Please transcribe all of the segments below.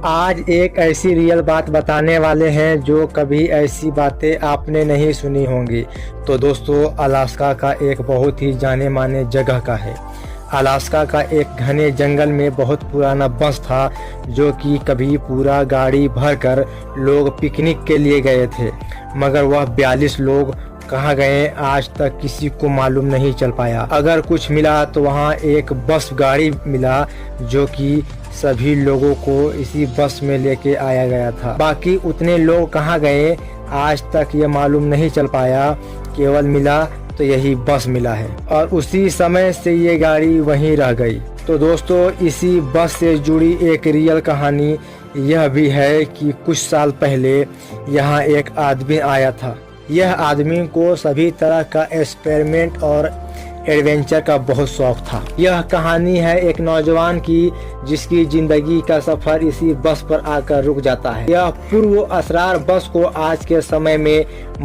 आज एक ऐसी रियल बात बताने वाले हैं जो कभी ऐसी बातें आपने नहीं सुनी होंगी। तो दोस्तों, अलास्का का एक बहुत ही जाने माने जगह का है। अलास्का का एक घने जंगल में बहुत पुराना बस था जो कि कभी पूरा गाड़ी भरकर लोग पिकनिक के लिए गए थे, मगर वह 42 लोग कहाँ गए आज तक किसी को मालूम नहीं चल पाया। अगर कुछ मिला तो वहाँ एक बस गाड़ी मिला जो कि सभी लोगों को इसी बस में लेके आया गया था। बाकी उतने लोग कहाँ गए आज तक ये मालूम नहीं चल पाया, केवल मिला तो यही बस मिला है और उसी समय से ये गाड़ी वहीं रह गई। तो दोस्तों, इसी बस से जुड़ी एक रियल कहानी यह भी है कि कुछ साल पहले यहाँ एक आदमी आया था। यह आदमी को सभी तरह का एक्सपेरिमेंट और एडवेंचर का बहुत शौक था। यह कहानी है एक नौजवान की जिसकी जिंदगी का सफर इसी बस पर आकर रुक जाता है। यह पूर्व असरार बस को आज के समय में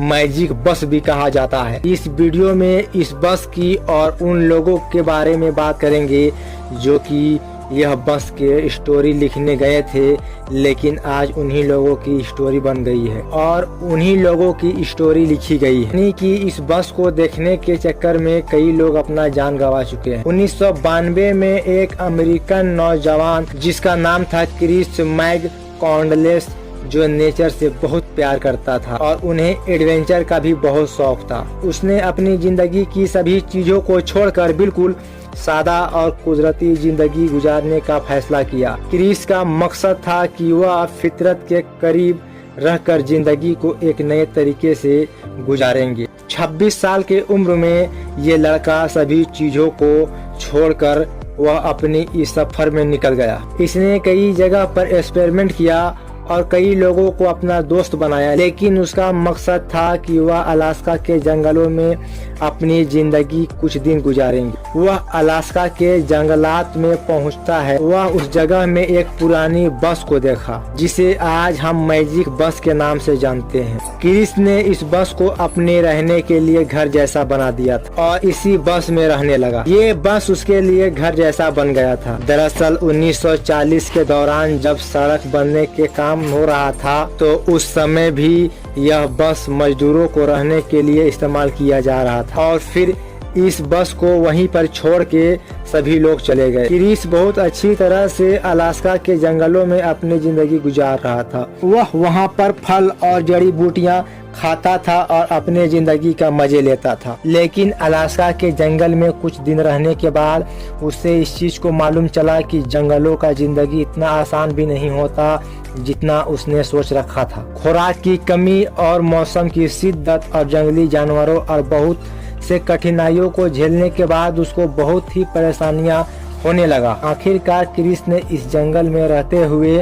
मैजिक बस भी कहा जाता है। इस वीडियो में इस बस की और उन लोगों के बारे में बात करेंगे जो कि यह बस के स्टोरी लिखने गए थे, लेकिन आज उन्हीं लोगों की स्टोरी बन गई है और उन्हीं लोगों की स्टोरी लिखी गई है। यानी कि इस बस को देखने के चक्कर में कई लोग अपना जान गंवा चुके हैं। 1992 में एक अमेरिकन नौजवान जिसका नाम था क्रिस मैककॉन्डलेस, जो नेचर से बहुत प्यार करता था और उन्हें एडवेंचर का भी बहुत शौक था। उसने अपनी जिंदगी की सभी चीजों को छोड़कर बिल्कुल सादा और कुदरती जिंदगी गुजारने का फैसला किया। क्रिस का मकसद था कि वह फितरत के करीब रहकर जिंदगी को एक नए तरीके से गुजारेंगे। 26 साल के उम्र में ये लड़का सभी चीजों को छोड़कर वह अपनी इस सफर में निकल गया। इसने कई जगह पर एक्सपेरिमेंट किया और कई लोगों को अपना दोस्त बनाया, लेकिन उसका मकसद था कि वह अलास्का के जंगलों में अपनी जिंदगी कुछ दिन गुजारेंगे। वह अलास्का के जंगलात में पहुंचता है। वह उस जगह में एक पुरानी बस को देखा जिसे आज हम मैजिक बस के नाम से जानते हैं। क्रिस ने इस बस को अपने रहने के लिए घर जैसा बना दिया था और इसी बस में रहने लगा। ये बस उसके लिए घर जैसा बन गया था। दरअसल 1940 के दौरान जब सड़क बनने के काम हो रहा था तो उस समय भी यह बस मजदूरों को रहने के लिए इस्तेमाल किया जा रहा था और फिर इस बस को वहीं पर छोड़ के सभी लोग चले गए। क्रिस बहुत अच्छी तरह से अलास्का के जंगलों में अपनी जिंदगी गुजार रहा था। वह वहां पर फल और जड़ी बूटियां खाता था और अपने जिंदगी का मजे लेता था। लेकिन अलास्का के जंगल में कुछ दिन रहने के बाद उसे इस चीज को मालूम चला कि जंगलों का जिंदगी इतना आसान भी नहीं होता जितना उसने सोच रखा था। खुराक की कमी और मौसम की शिद्दत और जंगली जानवरों और बहुत से कठिनाइयों को झेलने के बाद उसको बहुत ही परेशानियां होने लगा। आखिरकार क्रिस ने इस जंगल में रहते हुए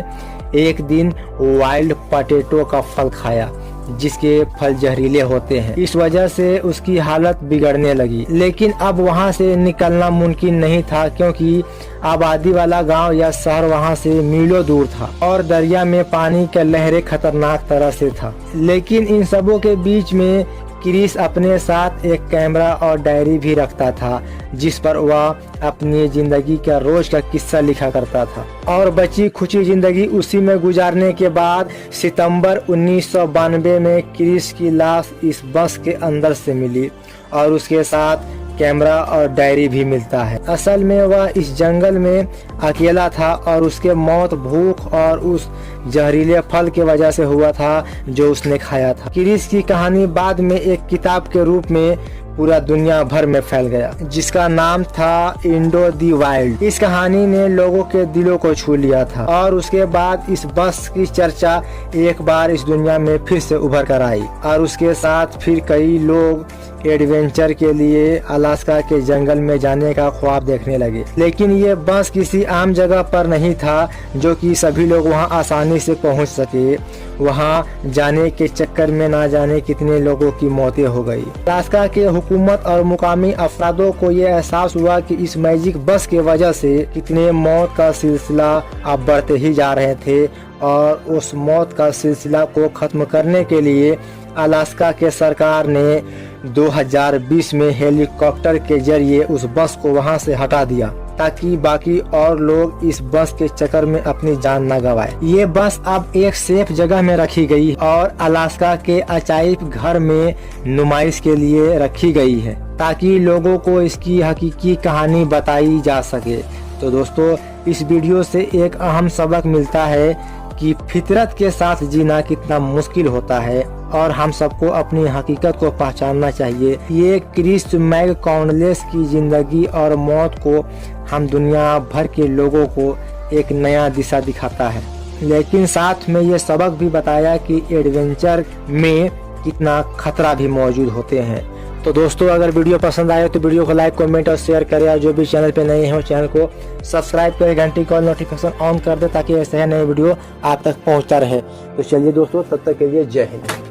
एक दिन वाइल्ड पोटैटो का फल खाया जिसके फल जहरीले होते हैं। इस वजह से उसकी हालत बिगड़ने लगी। लेकिन अब वहां से निकलना मुमकिन नहीं था क्योंकि आबादी वाला गांव या शहर वहां से मीलों दूर था और दरिया में पानी के लहरें खतरनाक तरह से था। लेकिन इन सबों के बीच में क्रिस अपने साथ एक कैमरा और डायरी भी रखता था जिस पर वह अपनी जिंदगी का रोज का किस्सा लिखा करता था। और बची खुची जिंदगी उसी में गुजारने के बाद सितंबर 1992 में क्रिस की लाश इस बस के अंदर से मिली और उसके साथ कैमरा और डायरी भी मिलता है। असल में वह इस जंगल में अकेला था और उसके मौत भूख और उस जहरीले फल के वजह से हुआ था जो उसने खाया था। क्रिस की कहानी बाद में एक किताब के रूप में पूरा दुनिया भर में फैल गया जिसका नाम था इंटू द वाइल्ड। इस कहानी ने लोगों के दिलों को छू लिया था और उसके बाद इस बस की चर्चा एक बार इस दुनिया में फिर से उभर कर आई और उसके साथ फिर कई लोग एडवेंचर के लिए अलास्का के जंगल में जाने का ख्वाब देखने लगे। लेकिन ये बस किसी आम जगह पर नहीं था जो कि सभी लोग वहां आसानी से पहुंच सके। वहां जाने के चक्कर में ना जाने कितने लोगों की मौतें हो गई। अलास्का के हुकूमत और मुकामी अफरादों को ये एहसास हुआ कि इस मैजिक बस के वजह से कितने मौत का सिलसिला अब बढ़ते ही जा रहे थे और उस मौत का सिलसिला को खत्म करने के लिए अलास्का के सरकार ने 2020 में हेलीकॉप्टर के जरिए उस बस को वहां से हटा दिया। ताकि बाकी और लोग इस बस के चक्कर में अपनी जान न गंवाए। ये बस अब एक सेफ जगह में रखी गई और अलास्का के अजायब घर में नुमाइश के लिए रखी गई है ताकि लोगों को इसकी हकीकी कहानी बताई जा सके। तो दोस्तों, इस वीडियो से एक अहम सबक मिलता है कि फितरत के साथ जीना कितना मुश्किल होता है और हम सबको अपनी हकीकत को पहचानना चाहिए। ये क्रिस मैककॉनलेस की जिंदगी और मौत को हम दुनिया भर के लोगों को एक नया दिशा दिखाता है, लेकिन साथ में ये सबक भी बताया कि एडवेंचर में कितना खतरा भी मौजूद होते हैं। तो दोस्तों, अगर वीडियो पसंद आए तो वीडियो को लाइक, कमेंट और शेयर करें और जो भी चैनल पे नए हैं चैनल को सब्सक्राइब करें, घंटी कॉल नोटिफिकेशन ऑन कर दे ताकि ऐसे नए वीडियो आप तक पहुंचता रहे। तो चलिए दोस्तों, तब तक के लिए जय हिंद।